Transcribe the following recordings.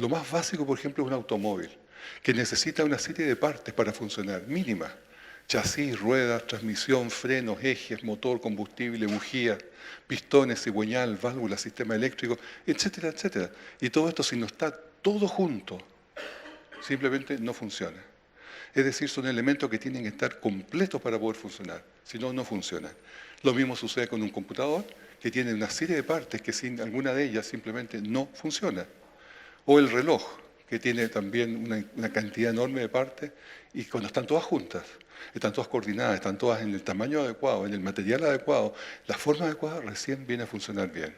Lo más básico, por ejemplo, es un automóvil, que necesita una serie de partes para funcionar, mínimas. Chasis, ruedas, transmisión, frenos, ejes, motor, combustible, bujía, pistones, cigüeñal, válvulas, sistema eléctrico, etcétera, etcétera. Y todo esto, si no está todo junto, simplemente no funciona. Es decir, son elementos que tienen que estar completos para poder funcionar, si no, no funcionan. Lo mismo sucede con un computador, que tiene una serie de partes que sin alguna de ellas simplemente no funciona. O el reloj, que tiene también una cantidad enorme de partes y cuando están todas juntas, están todas coordinadas, están todas en el tamaño adecuado, en el material adecuado, la forma adecuada, recién viene a funcionar bien.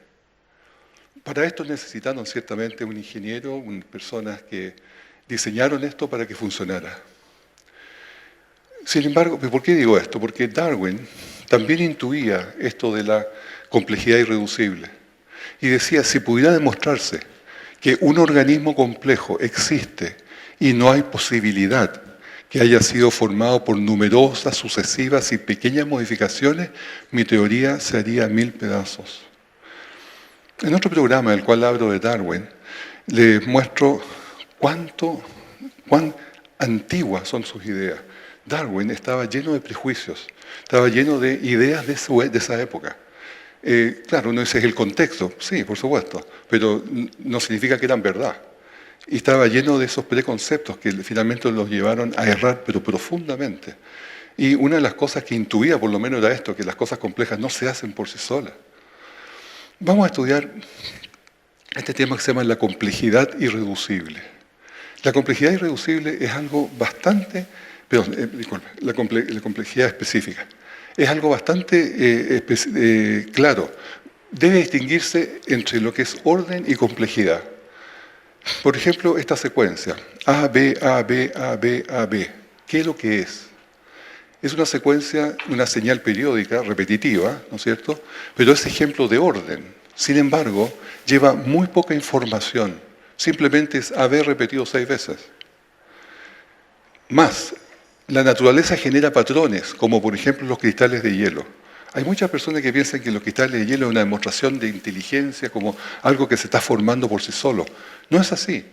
Para esto necesitaron ciertamente un ingeniero, personas que diseñaron esto para que funcionara. Sin embargo, ¿por qué digo esto? Porque Darwin también intuía esto de la complejidad irreducible y decía, si pudiera demostrarse que un organismo complejo existe y no hay posibilidad que haya sido formado por numerosas, sucesivas y pequeñas modificaciones, mi teoría se haría a 1000 pedazos. En otro programa, del cual hablo de Darwin, les muestro cuán antiguas son sus ideas. Darwin estaba lleno de prejuicios, estaba lleno de ideas de esa época. Claro, uno dice el contexto, sí, por supuesto, pero no significa que eran verdad. Y estaba lleno de esos preconceptos que finalmente los llevaron a errar, pero profundamente. Y una de las cosas que intuía, por lo menos, era esto, que las cosas complejas no se hacen por sí solas. Vamos a estudiar este tema que se llama la complejidad irreducible. La complejidad irreducible es algo bastante, disculpe, la complejidad específica. Es algo bastante claro. Debe distinguirse entre lo que es orden y complejidad. Por ejemplo, esta secuencia, A, B, A, B, A, B, A, B. ¿Qué es lo que es? Es una secuencia, una señal periódica, repetitiva, ¿no es cierto? Pero es ejemplo de orden. Sin embargo, lleva muy poca información. Simplemente es AB repetido 6 veces. Más, la naturaleza genera patrones, como por ejemplo los cristales de hielo. Hay muchas personas que piensan que los cristales de hielo es una demostración de inteligencia, como algo que se está formando por sí solo. No es así.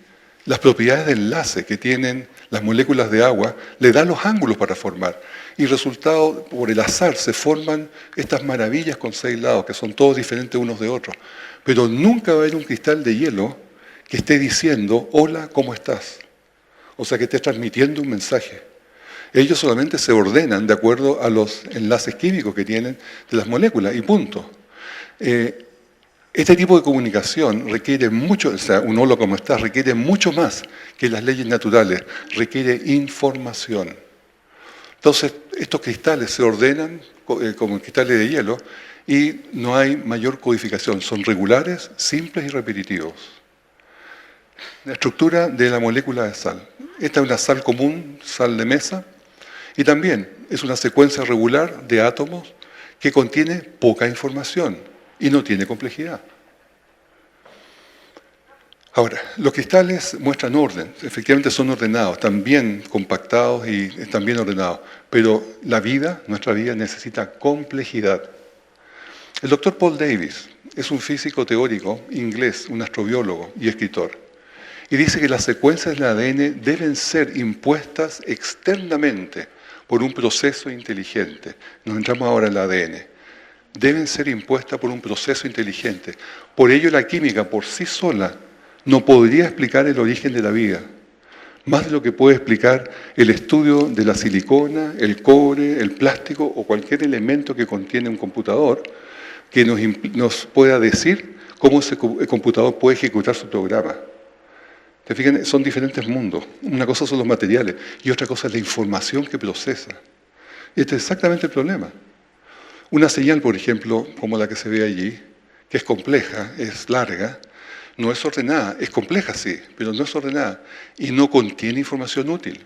Las propiedades de enlace que tienen las moléculas de agua le dan los ángulos para formar. Y resultado, por el azar, se forman estas maravillas con 6 lados, que son todos diferentes unos de otros. Pero nunca va a haber un cristal de hielo que esté diciendo, hola, ¿cómo estás? O sea, que esté transmitiendo un mensaje. Ellos solamente se ordenan de acuerdo a los enlaces químicos que tienen de las moléculas, y punto. Este tipo de comunicación requiere mucho, o sea, un holo como está, requiere mucho más que las leyes naturales, requiere información. Entonces, estos cristales se ordenan como cristales de hielo y no hay mayor codificación, son regulares, simples y repetitivos. La estructura de la molécula de sal. Esta es una sal común, sal de mesa, y también es una secuencia regular de átomos que contiene poca información y no tiene complejidad. Ahora, los cristales muestran orden, efectivamente son ordenados, están bien compactados y están bien ordenados, pero la vida, nuestra vida, necesita complejidad. El doctor Paul Davies es un físico teórico inglés, un astrobiólogo y escritor, y dice que las secuencias del ADN deben ser impuestas externamente por un proceso inteligente. Nos entramos ahora en el ADN. Deben ser impuestas por un proceso inteligente. Por ello la química por sí sola no podría explicar el origen de la vida, más de lo que puede explicar el estudio de la silicona, el cobre, el plástico o cualquier elemento que contiene un computador que nos pueda decir cómo ese computador puede ejecutar su programa. ¿Te fijan? Son diferentes mundos. Una cosa son los materiales y otra cosa es la información que procesa. Y este es exactamente el problema. Una señal, por ejemplo, como la que se ve allí, que es compleja, es larga, no es ordenada, es compleja sí, pero no es ordenada y no contiene información útil,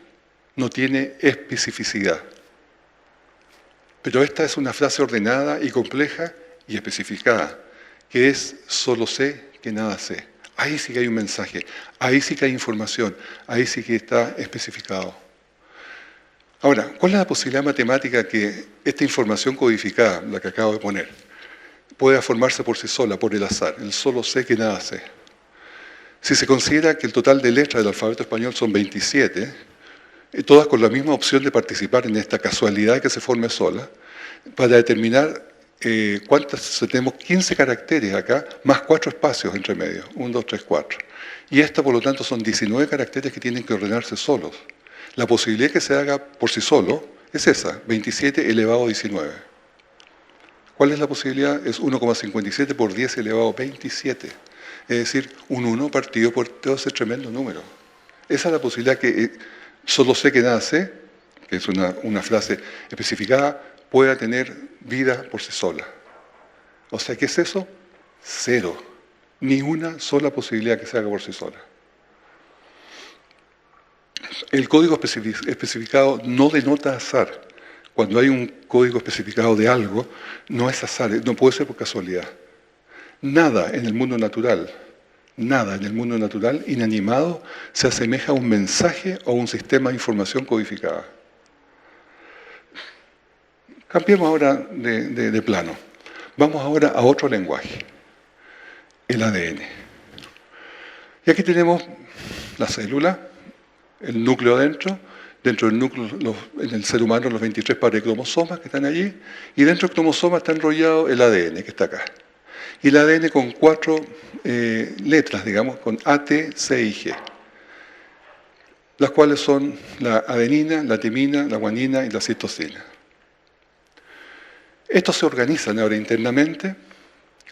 no tiene especificidad. Pero esta es una frase ordenada y compleja y especificada, que es solo sé que nada sé. Ahí sí que hay un mensaje, ahí sí que hay información, ahí sí que está especificado. Ahora, ¿cuál es la posibilidad matemática que esta información codificada, la que acabo de poner, pueda formarse por sí sola, por el azar? El solo sé que nada sé. Si se considera que el total de letras del alfabeto español son 27, todas con la misma opción de participar en esta casualidad que se forme sola, para determinar cuántas, tenemos 15 caracteres acá, más 4 espacios entre medio, 1, 2, 3, 4. Y esta, por lo tanto, son 19 caracteres que tienen que ordenarse solos. La posibilidad que se haga por sí solo es esa, 27 elevado a 19. ¿Cuál es la posibilidad? Es 1,57 por 10 elevado a 27. Es decir, un 1 partido por todo ese tremendo número. Esa es la posibilidad que solo sé que nada sé, que es una frase especificada, pueda tener vida por sí sola. O sea, ¿qué es eso? Cero. Ni una sola posibilidad que se haga por sí sola. El código especificado no denota azar. Cuando hay un código especificado de algo, no es azar, no puede ser por casualidad. Nada en el mundo natural, inanimado, se asemeja a un mensaje o un sistema de información codificada. Cambiemos ahora de plano. Vamos ahora a otro lenguaje, el ADN. Y aquí tenemos la célula, el núcleo dentro del núcleo, en el ser humano, los 23 pares de cromosomas que están allí, y dentro del cromosoma está enrollado el ADN, que está acá. Y el ADN con 4 letras, digamos, con A, T, C y G, las cuales son la adenina, la timina, la guanina y la citosina. Estos se organizan ahora internamente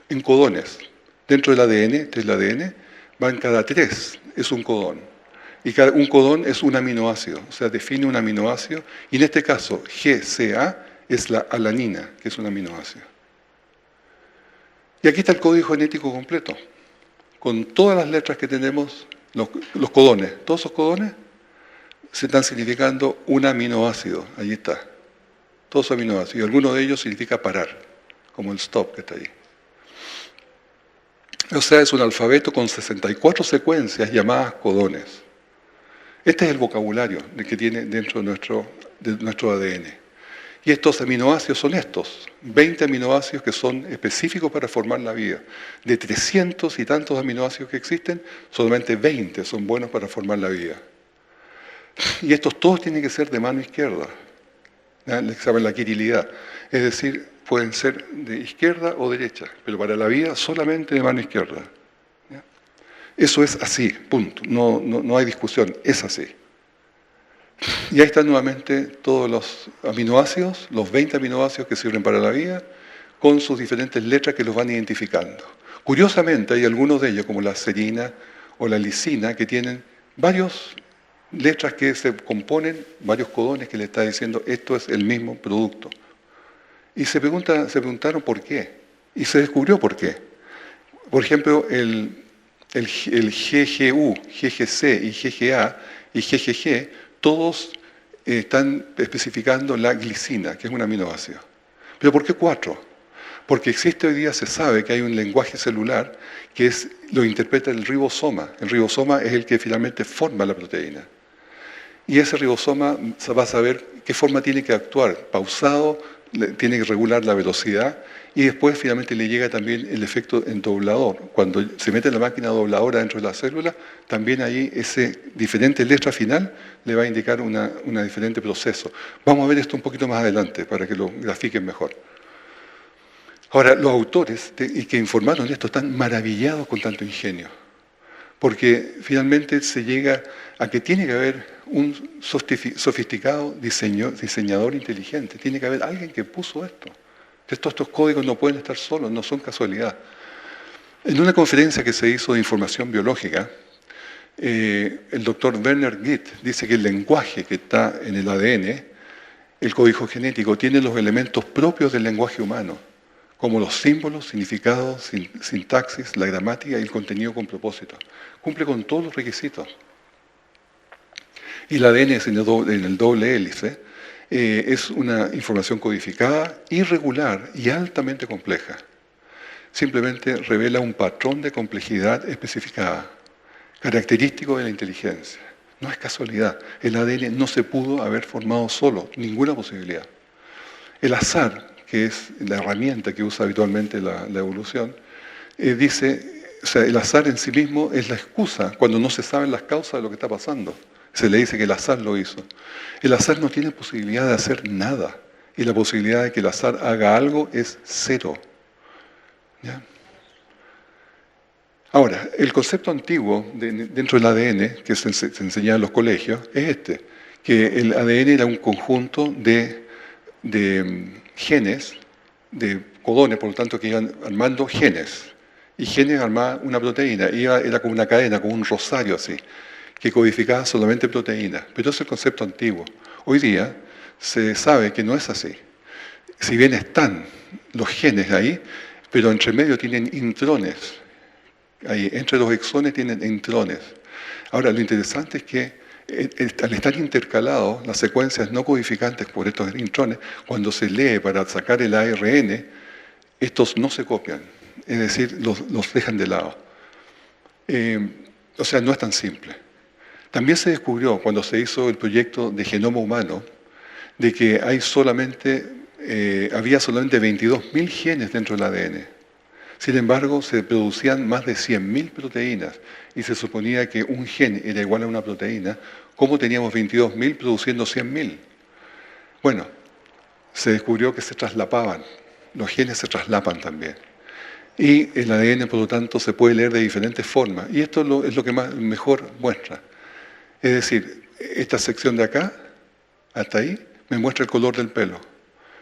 en codones. Dentro del ADN, van cada 3, es un codón. Y un codón es un aminoácido, o sea, define un aminoácido, y en este caso GCA es la alanina, que es un aminoácido. Y aquí está el código genético completo, con todas las letras que tenemos, los codones. Todos esos codones se están significando un aminoácido, allí está. Todos esos aminoácidos, y alguno de ellos significa parar, como el stop que está allí. O sea, es un alfabeto con 64 secuencias llamadas codones. Este es el vocabulario que tiene dentro de nuestro ADN. Y estos aminoácidos son estos, 20 aminoácidos que son específicos para formar la vida. De 300 y tantos aminoácidos que existen, solamente 20 son buenos para formar la vida. Y estos todos tienen que ser de mano izquierda. Les saben la quirilidad. Es decir, pueden ser de izquierda o derecha, pero para la vida solamente de mano izquierda. Eso es así, punto. No hay discusión, es así. Y ahí están nuevamente todos los aminoácidos, los 20 aminoácidos que sirven para la vida, con sus diferentes letras que los van identificando. Curiosamente, hay algunos de ellos, como la serina o la lisina, que tienen varias letras que se componen, varios codones que le está diciendo esto es el mismo producto. Y se preguntaron por qué. Y se descubrió por qué. Por ejemplo, el GGU, GGC y GGA y GGG, todos están especificando la glicina, que es un aminoácido. ¿Pero por qué 4? Porque existe hoy día, se sabe que hay un lenguaje celular que lo interpreta el ribosoma. El ribosoma es el que finalmente forma la proteína. Y ese ribosoma va a saber qué forma tiene que actuar, pausado, tiene que regular la velocidad, y después finalmente le llega también el efecto endoblador. Cuando se mete la máquina dobladora dentro de la célula, también ahí ese diferente letra final le va a indicar un diferente proceso. Vamos a ver esto un poquito más adelante para que lo grafiquen mejor. Ahora, los autores que informaron esto están maravillados con tanto ingenio, porque finalmente se llega a que tiene que haber un sofisticado diseñador inteligente, tiene que haber alguien que puso esto. Estos códigos no pueden estar solos, no son casualidad. En una conferencia que se hizo de información biológica, el doctor Werner Gitt dice que el lenguaje que está en el ADN, el código genético, tiene los elementos propios del lenguaje humano, como los símbolos, significados, sintaxis, la gramática y el contenido con propósito. Cumple con todos los requisitos. Y el ADN es en el doble hélice, es una información codificada, irregular y altamente compleja. Simplemente revela un patrón de complejidad especificada, característico de la inteligencia. No es casualidad. El ADN no se pudo haber formado solo, ninguna posibilidad. El azar, que es la herramienta que usa habitualmente la evolución, O sea, el azar en sí mismo es la excusa cuando no se saben las causas de lo que está pasando. Se le dice que el azar lo hizo. El azar no tiene posibilidad de hacer nada. Y la posibilidad de que el azar haga algo es cero. ¿Ya? Ahora, el concepto antiguo dentro del ADN, que se enseñaba en los colegios, es este, que el ADN era un conjunto de genes, de codones, por lo tanto, que iban armando genes. Y genes armaban una proteína, era como una cadena, como un rosario así, que codificaba solamente proteínas. Pero ese es el concepto antiguo. Hoy día se sabe que no es así. Si bien están los genes ahí, pero entre medio tienen intrones. Ahí, entre los exones tienen intrones. Ahora, lo interesante es que al estar intercalados las secuencias no codificantes por estos intrones, cuando se lee para sacar el ARN, estos no se copian, es decir, los dejan de lado. O sea, no es tan simple. También se descubrió, cuando se hizo el proyecto de genoma humano, de que había solamente 22.000 genes dentro del ADN. Sin embargo, se producían más de 100.000 proteínas y se suponía que un gen era igual a una proteína. ¿Cómo teníamos 22.000 produciendo 100.000? Bueno, se descubrió que se traslapaban, los genes se traslapan también. Y el ADN, por lo tanto, se puede leer de diferentes formas. Y esto es lo que mejor muestra. Es decir, esta sección de acá, hasta ahí, me muestra el color del pelo.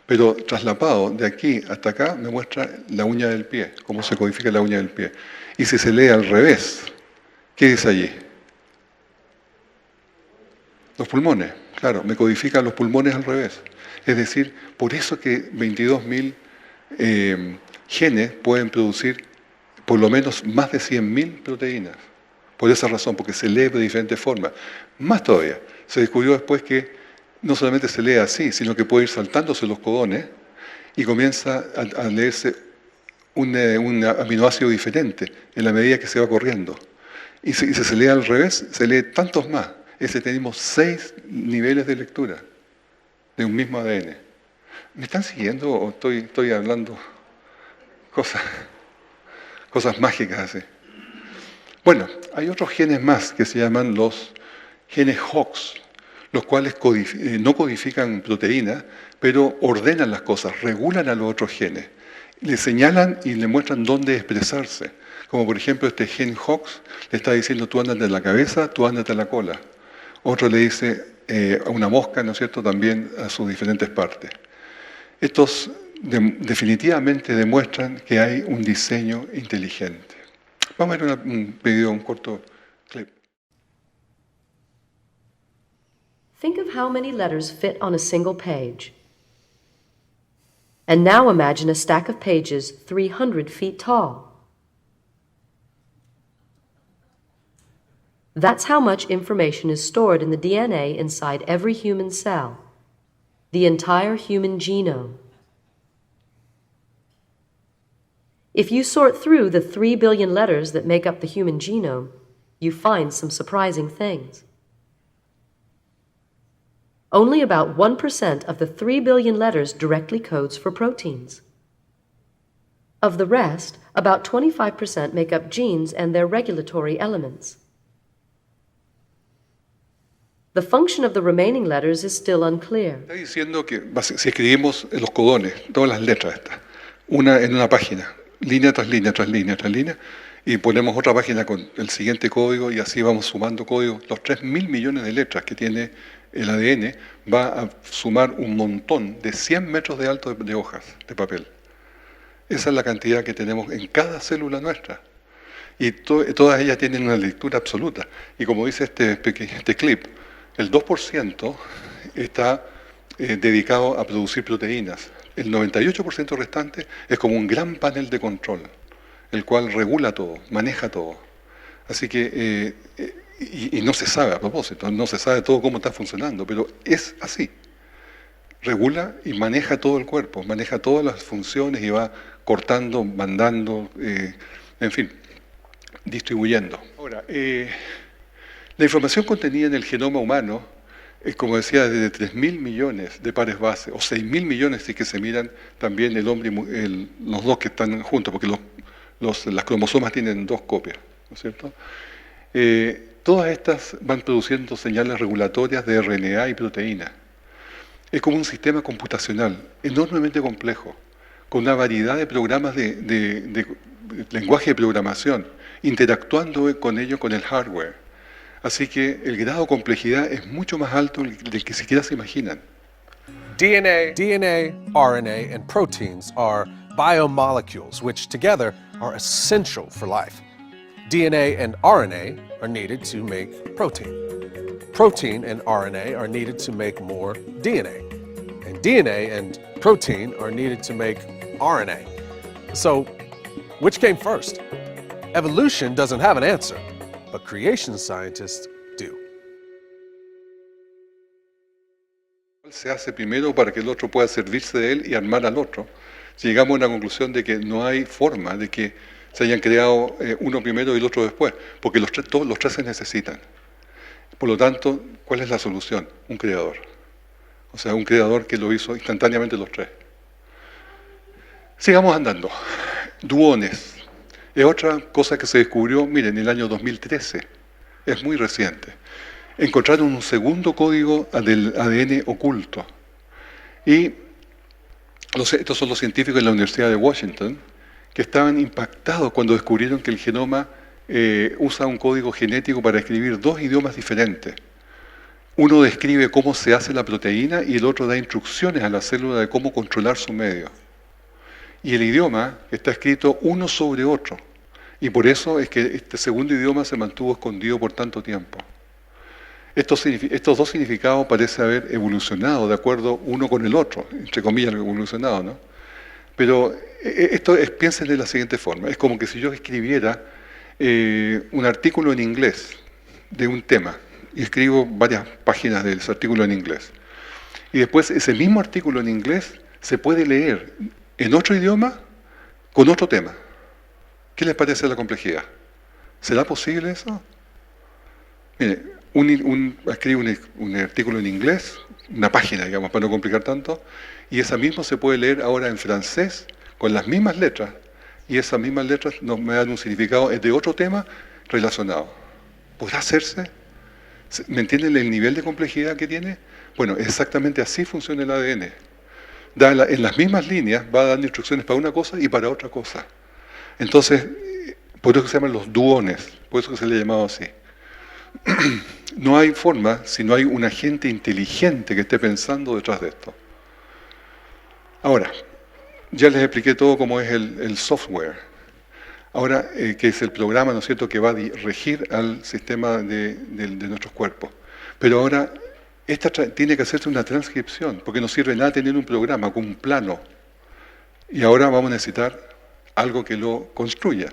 Pero traslapado de aquí hasta acá me muestra la uña del pie, cómo se codifica la uña del pie. Y si se lee al revés, ¿qué dice allí? Los pulmones, claro, me codifican los pulmones al revés. Es decir, por eso que 22.000 genes pueden producir por lo menos más de 100.000 proteínas. Por esa razón, porque se lee de diferentes formas. Más todavía, se descubrió después que no solamente se lee así, sino que puede ir saltándose los codones y comienza a leerse un aminoácido diferente en la medida que se va corriendo. Y si se lee al revés, se lee tantos más. Tenemos 6 niveles de lectura de un mismo ADN. ¿Me están siguiendo o estoy hablando cosas mágicas así? Bueno, hay otros genes más que se llaman los genes Hox, los cuales no codifican proteínas, pero ordenan las cosas, regulan a los otros genes. Le señalan y le muestran dónde expresarse. Como por ejemplo este gen Hox le está diciendo tú ándate en la cabeza, tú ándate en la cola. Otro le dice a una mosca, ¿no es cierto?, también a sus diferentes partes. Estos definitivamente demuestran que hay un diseño inteligente. Vamos a ver un video, un corto clip. Think of how many letters fit on a single page. And now imagine a stack of pages 300 feet tall. That's how much information is stored in the DNA inside every human cell, the entire human genome. If you sort through the 3 billion letters that make up the human genome, you find some surprising things. Only about 1% of the 3 billion letters directly codes for proteins. Of the rest, about 25% make up genes and their regulatory elements. The function of the remaining letters is still unclear. Está diciendo que si escribimos los codones, todas las letras estas, una en una página, línea tras línea, tras línea, tras línea, y ponemos otra página con el siguiente código y así vamos sumando códigos, los 3.000 millones de letras que tiene el ADN va a sumar un montón de 100 metros de alto de hojas de papel. Esa es la cantidad que tenemos en cada célula nuestra. Y todas ellas tienen una lectura absoluta. Y como dice este clip, el 2% está dedicado a producir proteínas. El 98% restante es como un gran panel de control, el cual regula todo, maneja todo. Así que, y no se sabe a propósito, no se sabe todo cómo está funcionando, pero es así. Regula y maneja todo el cuerpo, maneja todas las funciones y va cortando, mandando, en fin, distribuyendo. Ahora, la información contenida en el genoma humano es, como decía, de 3.000 millones de pares base, o 6.000 millones si que se miran también el hombre y los dos que están juntos, porque los Las cromosomas tienen 2 copias, ¿no es cierto? Todas estas van produciendo señales regulatorias de RNA y proteína. Es como un sistema computacional enormemente complejo, con una variedad de programas de lenguaje de programación, interactuando con ello con el hardware. Así que el grado de complejidad es mucho más alto del que siquiera se imaginan. DNA, RNA, and proteins are biomolecules which together are essential for life. DNA and RNA are needed to make protein. Protein and RNA are needed to make more DNA. And DNA and protein are needed to make RNA. So, which came first? Evolution doesn't have an answer, but creation scientists do. Se hace primero para que el otro pueda servirse de él y armar al otro. Si llegamos a una conclusión de que no hay forma de que se hayan creado uno primero y el otro después, porque todos los tres se necesitan. Por lo tanto, ¿cuál es la solución? Un creador. O sea, un creador que lo hizo instantáneamente los tres. Sigamos andando. Duones. Es otra cosa que se descubrió, miren, en el año 2013. Es muy reciente. Encontraron un segundo código del ADN oculto. Y estos son los científicos de la Universidad de Washington, que estaban impactados cuando descubrieron que el genoma usa un código genético para escribir 2 idiomas diferentes. Uno describe cómo se hace la proteína y el otro da instrucciones a la célula de cómo controlar su medio. Y el idioma está escrito uno sobre otro. Y por eso es que este segundo idioma se mantuvo escondido por tanto tiempo. Estos 2 significados parecen haber evolucionado de acuerdo uno con el otro, entre comillas evolucionado, ¿no? Pero piensen de la siguiente forma, es como que si yo escribiera un artículo en inglés de un tema, y escribo varias páginas de ese artículo en inglés, y después ese mismo artículo en inglés se puede leer en otro idioma con otro tema. ¿Qué les parece la complejidad? ¿Será posible eso? Mire, escribe un artículo en inglés, una página, digamos, para no complicar tanto, y esa misma se puede leer ahora en francés, con las mismas letras, y esas mismas letras me dan un significado de otro tema relacionado. ¿Podrá hacerse? ¿Me entienden el nivel de complejidad que tiene? Bueno, exactamente así funciona el ADN. En las mismas líneas va dando instrucciones para una cosa y para otra cosa. Entonces, por eso se llaman los duones, por eso se le ha llamado así. No hay forma si no hay un agente inteligente que esté pensando detrás de esto. Ahora, ya les expliqué todo cómo es el software. Ahora, que es el programa, ¿no es cierto?, que va a regir al sistema de nuestros cuerpos. Pero ahora, tiene que hacerse una transcripción, porque no sirve nada tener un programa con un plano. Y ahora vamos a necesitar algo que lo construya.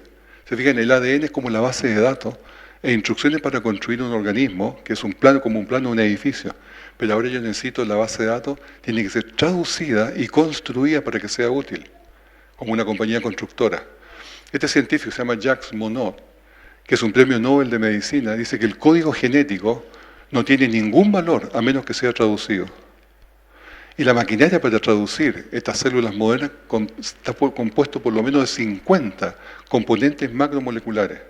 Se fijan, el ADN es como la base de datos e instrucciones para construir un organismo, que es un plano como un plano de un edificio. Pero ahora yo necesito la base de datos, tiene que ser traducida y construida para que sea útil, como una compañía constructora. Este científico se llama Jacques Monod, que es un premio Nobel de Medicina, dice que el código genético no tiene ningún valor a menos que sea traducido. Y la maquinaria para traducir estas células modernas está compuesto por lo menos de 50 componentes macromoleculares.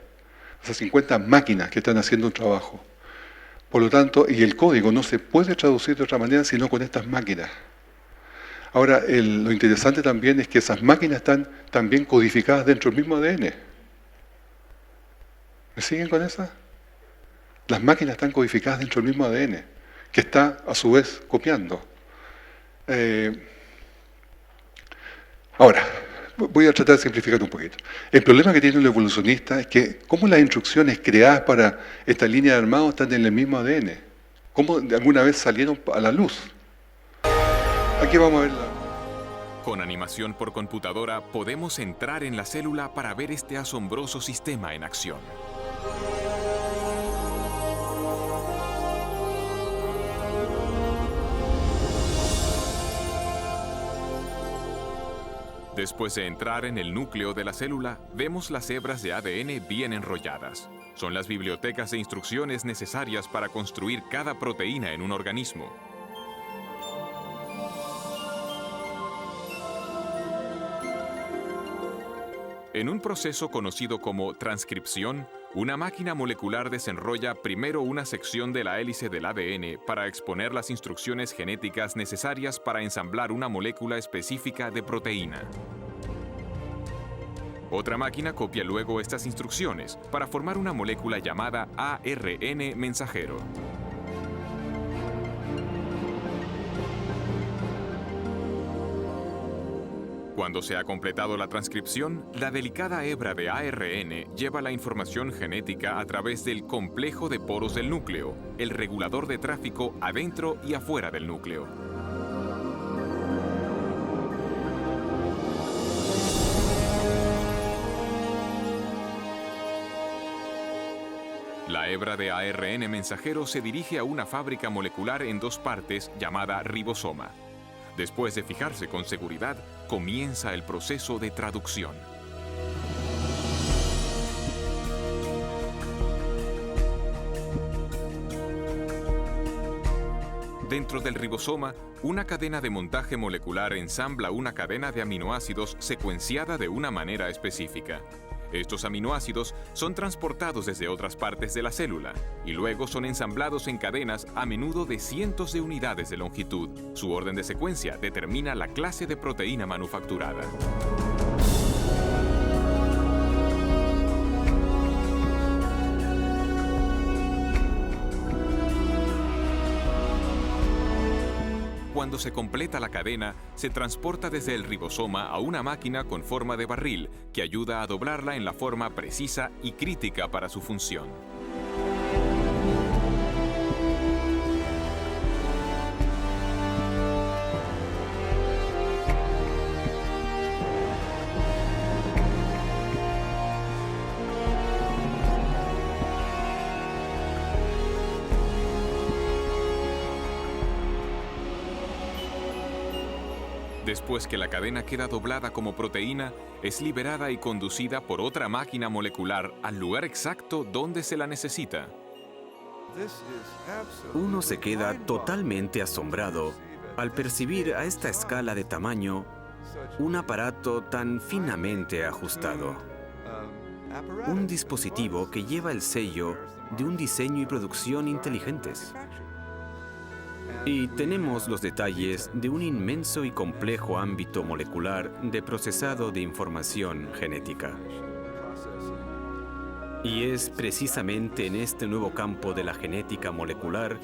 O sea, 50 máquinas que están haciendo un trabajo. Por lo tanto, y el código no se puede traducir de otra manera sino con estas máquinas. Ahora, lo interesante también es que esas máquinas están también codificadas dentro del mismo ADN. ¿Me siguen con esa? Las máquinas están codificadas dentro del mismo ADN, que está a su vez copiando. Ahora, voy a tratar de simplificar un poquito. El problema que tiene el evolucionista es que cómo las instrucciones creadas para esta línea de armado están en el mismo ADN. ¿Cómo de alguna vez salieron a la luz? Aquí vamos a ver Con animación por computadora podemos entrar en la célula para ver este asombroso sistema en acción. Después de entrar en el núcleo de la célula, vemos las hebras de ADN bien enrolladas. Son las bibliotecas de instrucciones necesarias para construir cada proteína en un organismo. En un proceso conocido como transcripción, una máquina molecular desenrolla primero una sección de la hélice del ADN para exponer las instrucciones genéticas necesarias para ensamblar una molécula específica de proteína. Otra máquina copia luego estas instrucciones para formar una molécula llamada ARN mensajero. Cuando se ha completado la transcripción, la delicada hebra de ARN lleva la información genética a través del complejo de poros del núcleo, el regulador de tráfico adentro y afuera del núcleo. La hebra de ARN mensajero se dirige a una fábrica molecular en dos partes llamada ribosoma. Después de fijarse con seguridad, comienza el proceso de traducción. Dentro del ribosoma, una cadena de montaje molecular ensambla una cadena de aminoácidos secuenciada de una manera específica. Estos aminoácidos son transportados desde otras partes de la célula y luego son ensamblados en cadenas a menudo de cientos de unidades de longitud. Su orden de secuencia determina la clase de proteína manufacturada. Cuando se completa la cadena, se transporta desde el ribosoma a una máquina con forma de barril que ayuda a doblarla en la forma precisa y crítica para su función. Después que la cadena queda doblada como proteína, es liberada y conducida por otra máquina molecular al lugar exacto donde se la necesita. Uno se queda totalmente asombrado al percibir a esta escala de tamaño un aparato tan finamente ajustado. Un dispositivo que lleva el sello de un diseño y producción inteligentes. Y tenemos los detalles de un inmenso y complejo ámbito molecular de procesado de información genética. Y es precisamente en este nuevo campo de la genética molecular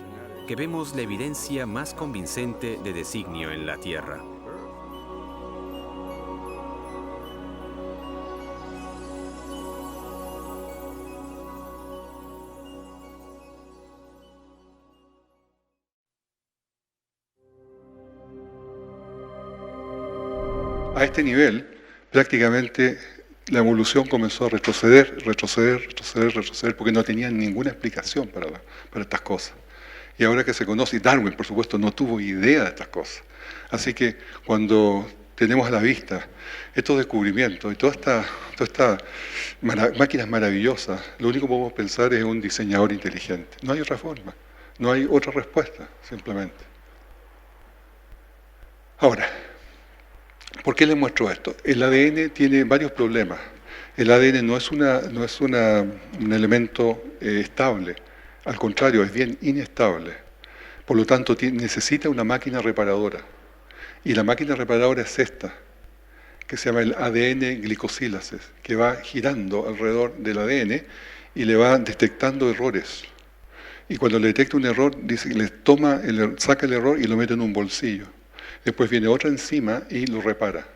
que vemos la evidencia más convincente de designio en la Tierra. A este nivel, prácticamente la evolución comenzó a retroceder, porque no tenían ninguna explicación para estas cosas. Y ahora que se conoce, y Darwin, por supuesto, no tuvo idea de estas cosas. Así que cuando tenemos a la vista estos descubrimientos y todas estas máquinas maravillosas, lo único que podemos pensar es un diseñador inteligente. No hay otra forma, no hay otra respuesta, simplemente. Ahora, ¿por qué les muestro esto? El ADN tiene varios problemas. El ADN no es un elemento estable, al contrario, es bien inestable. Por lo tanto, necesita una máquina reparadora. Y la máquina reparadora es esta, que se llama el ADN glicosílases, que va girando alrededor del ADN y le va detectando errores. Y cuando le detecta un error, saca el error y lo mete en un bolsillo. Después viene otra enzima y lo repara.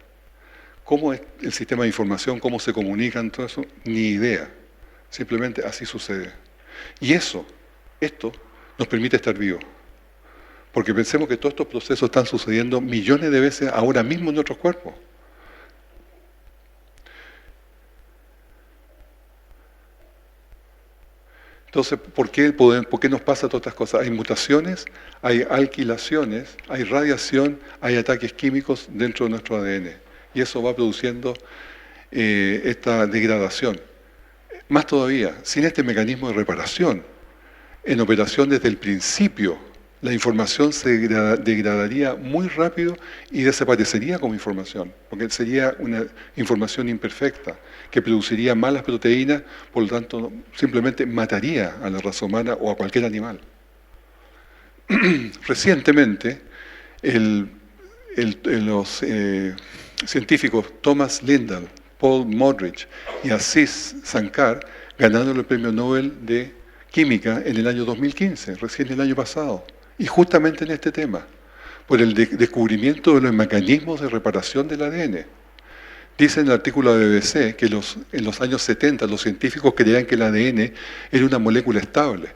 ¿Cómo es el sistema de información? ¿Cómo se comunican? Todo eso, ni idea. Simplemente así sucede. Y esto nos permite estar vivos. Porque pensemos que todos estos procesos están sucediendo millones de veces ahora mismo en nuestros cuerpos. Entonces, ¿por qué nos pasa todas estas cosas? Hay mutaciones, hay alquilaciones, hay radiación, hay ataques químicos dentro de nuestro ADN. Y eso va produciendo esta degradación. Más todavía, sin este mecanismo de reparación, en operación desde el principio, La información se degradaría muy rápido y desaparecería como información, porque sería una información imperfecta, que produciría malas proteínas, por lo tanto simplemente mataría a la raza humana o a cualquier animal. Recientemente, los científicos Thomas Lindahl, Paul Modrich y Aziz Shankar ganaron el premio Nobel de Química en el año 2015, recién el año pasado, y justamente en este tema, por el descubrimiento de los mecanismos de reparación del ADN. Dice en el artículo de BBC que en los años 70 los científicos creían que el ADN era una molécula estable,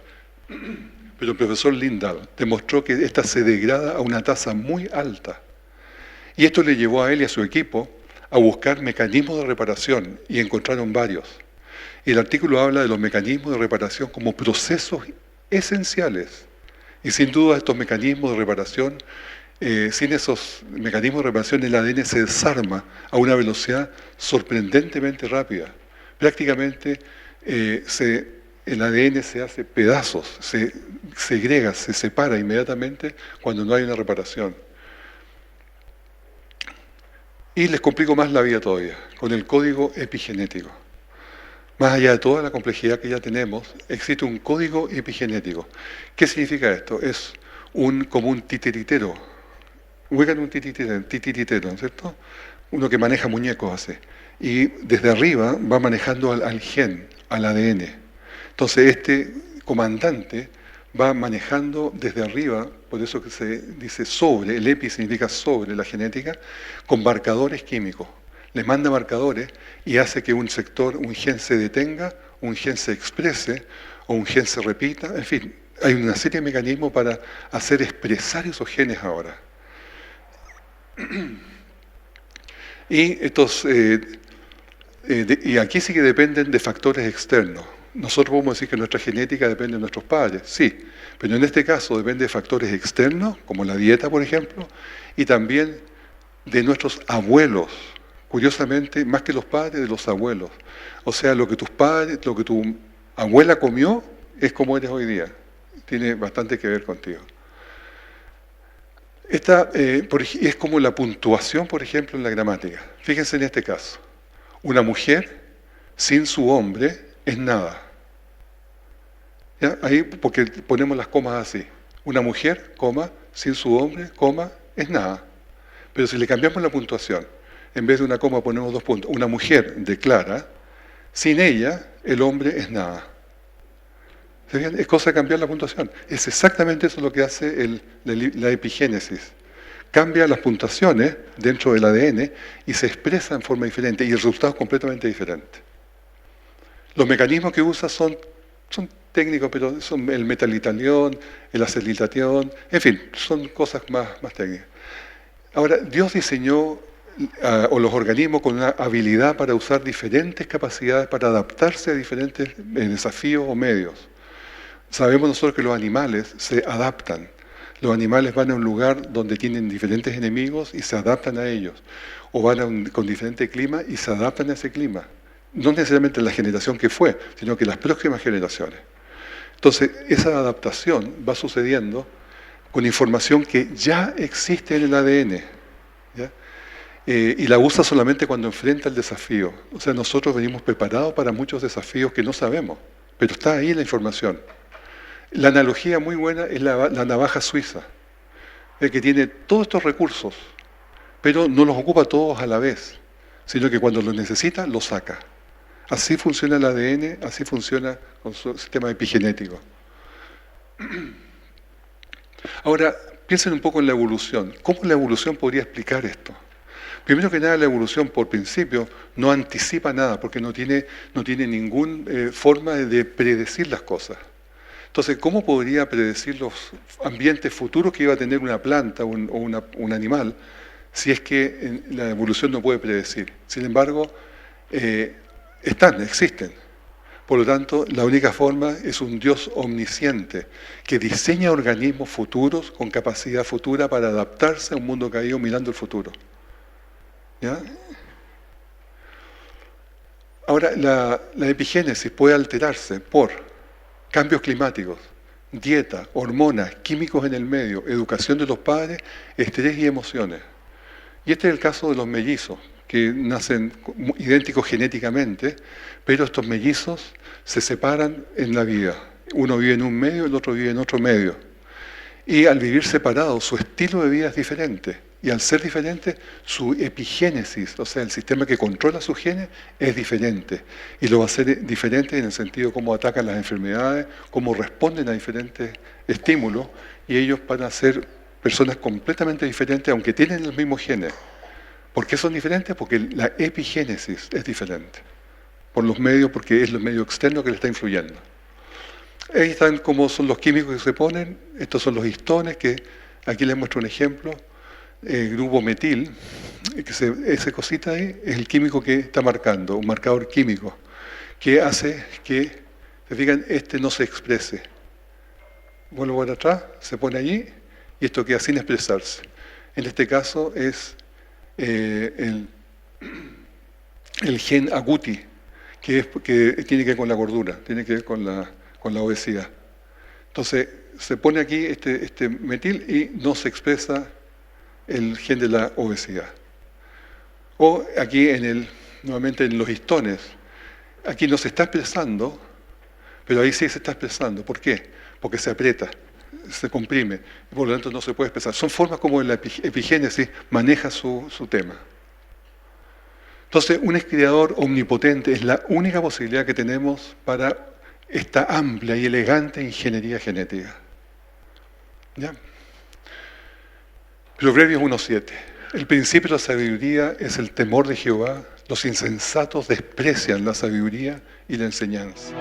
pero el profesor Lindahl demostró que esta se degrada a una tasa muy alta. Y esto le llevó a él y a su equipo a buscar mecanismos de reparación, y encontraron varios. Y el artículo habla de los mecanismos de reparación como procesos esenciales. Y sin duda estos mecanismos de reparación, sin esos mecanismos de reparación, el ADN se desarma a una velocidad sorprendentemente rápida. Prácticamente el ADN se hace pedazos, se segrega, se separa inmediatamente cuando no hay una reparación. Y les complico más la vida todavía, con el código epigenético. Más allá de toda la complejidad que ya tenemos, existe un código epigenético. ¿Qué significa esto? Es como un titiritero. Ubican un titiritero, ¿no es cierto? Uno que maneja muñecos así. Y desde arriba va manejando al gen, al ADN. Entonces este comandante va manejando desde arriba, por eso que se dice sobre, el epi significa sobre la genética, con marcadores químicos. Les manda marcadores y hace que un gen se detenga, un gen se exprese o un gen se repita. En fin, hay una serie de mecanismos para hacer expresar esos genes ahora. Y y aquí sí que dependen de factores externos. Nosotros podemos decir que nuestra genética depende de nuestros padres, sí, pero en este caso depende de factores externos, como la dieta, por ejemplo, y también de nuestros abuelos. Curiosamente, más que los padres, de los abuelos. O sea, lo que tu abuela comió es como eres hoy día. Tiene bastante que ver contigo. Esta es como la puntuación, por ejemplo, en la gramática. Fíjense en este caso. Una mujer sin su hombre es nada. ¿Ya? Ahí, porque ponemos las comas así. Una mujer, coma, sin su hombre, coma, es nada. Pero si le cambiamos la puntuación, en vez de una coma ponemos 2 puntos. Una mujer declara, sin ella, el hombre es nada. ¿Se fijan? Es cosa de cambiar la puntuación. Es exactamente eso lo que hace la epigénesis. Cambia las puntuaciones dentro del ADN y se expresa en forma diferente y el resultado es completamente diferente. Los mecanismos que usa son técnicos, pero son el metalitalión, el acetilatión, en fin, son cosas más técnicas. Ahora, Dios diseñó los organismos con una habilidad para usar diferentes capacidades para adaptarse a diferentes desafíos o medios. Sabemos nosotros que los animales se adaptan. Los animales van a un lugar donde tienen diferentes enemigos y se adaptan a ellos. O van con diferente clima y se adaptan a ese clima. No necesariamente la generación que fue, sino que las próximas generaciones. Entonces, esa adaptación va sucediendo con información que ya existe en el ADN. ¿Ya? Y la usa solamente cuando enfrenta el desafío. O sea, nosotros venimos preparados para muchos desafíos que no sabemos, pero está ahí la información. La analogía muy buena es la navaja suiza, que tiene todos estos recursos, pero no los ocupa todos a la vez, sino que cuando los necesita, los saca. Así funciona el ADN, así funciona con su sistema epigenético. Ahora, piensen un poco en la evolución. ¿Cómo la evolución podría explicar esto? Primero que nada, la evolución, por principio, no anticipa nada, porque no tiene ninguna forma de predecir las cosas. Entonces, ¿cómo podría predecir los ambientes futuros que iba a tener una planta o un animal si es que la evolución no puede predecir? Sin embargo, existen. Por lo tanto, la única forma es un Dios omnisciente que diseña organismos futuros con capacidad futura para adaptarse a un mundo caído mirando el futuro. ¿Ya? Ahora, la epigénesis puede alterarse por cambios climáticos. dieta, hormonas, químicos en el medio, educación de los padres, estrés y emociones. Y este es el caso de los mellizos, que nacen idénticos genéticamente, pero estos mellizos se separan en la vida. Uno vive en un medio, el otro vive en otro medio. Y al vivir separados, su estilo de vida es diferente. Y al ser diferente, su epigénesis, o sea, el sistema que controla sus genes, es diferente. Y lo va a hacer diferente en el sentido de cómo atacan las enfermedades, cómo responden a diferentes estímulos, y ellos van a ser personas completamente diferentes, aunque tienen los mismos genes. ¿Por qué son diferentes? Porque la epigénesis es diferente. Por los medios, porque es el medio externo que le está influyendo. Ahí están cómo son los químicos que se ponen. Estos son los histones, que aquí les muestro un ejemplo. El grupo metil, esa cosita ahí, es el químico que está marcando, un marcador químico, que hace que, se fijan, este no se exprese. Vuelvo para atrás, se pone allí, y esto queda sin expresarse. En este caso es el gen agouti, que tiene que ver con la gordura, tiene que ver con la obesidad. Entonces, se pone aquí este metil y no se expresa el gen de la obesidad. O aquí, nuevamente en los histones, aquí no se está expresando, pero ahí sí se está expresando. ¿Por qué? Porque se aprieta, se comprime, y por lo tanto no se puede expresar. Son formas como la epigénesis maneja su tema. Entonces, un escriador omnipotente es la única posibilidad que tenemos para esta amplia y elegante ingeniería genética. ¿Ya? Proverbios 1:7. El principio de la sabiduría es el temor de Jehová. Los insensatos desprecian la sabiduría y la enseñanza.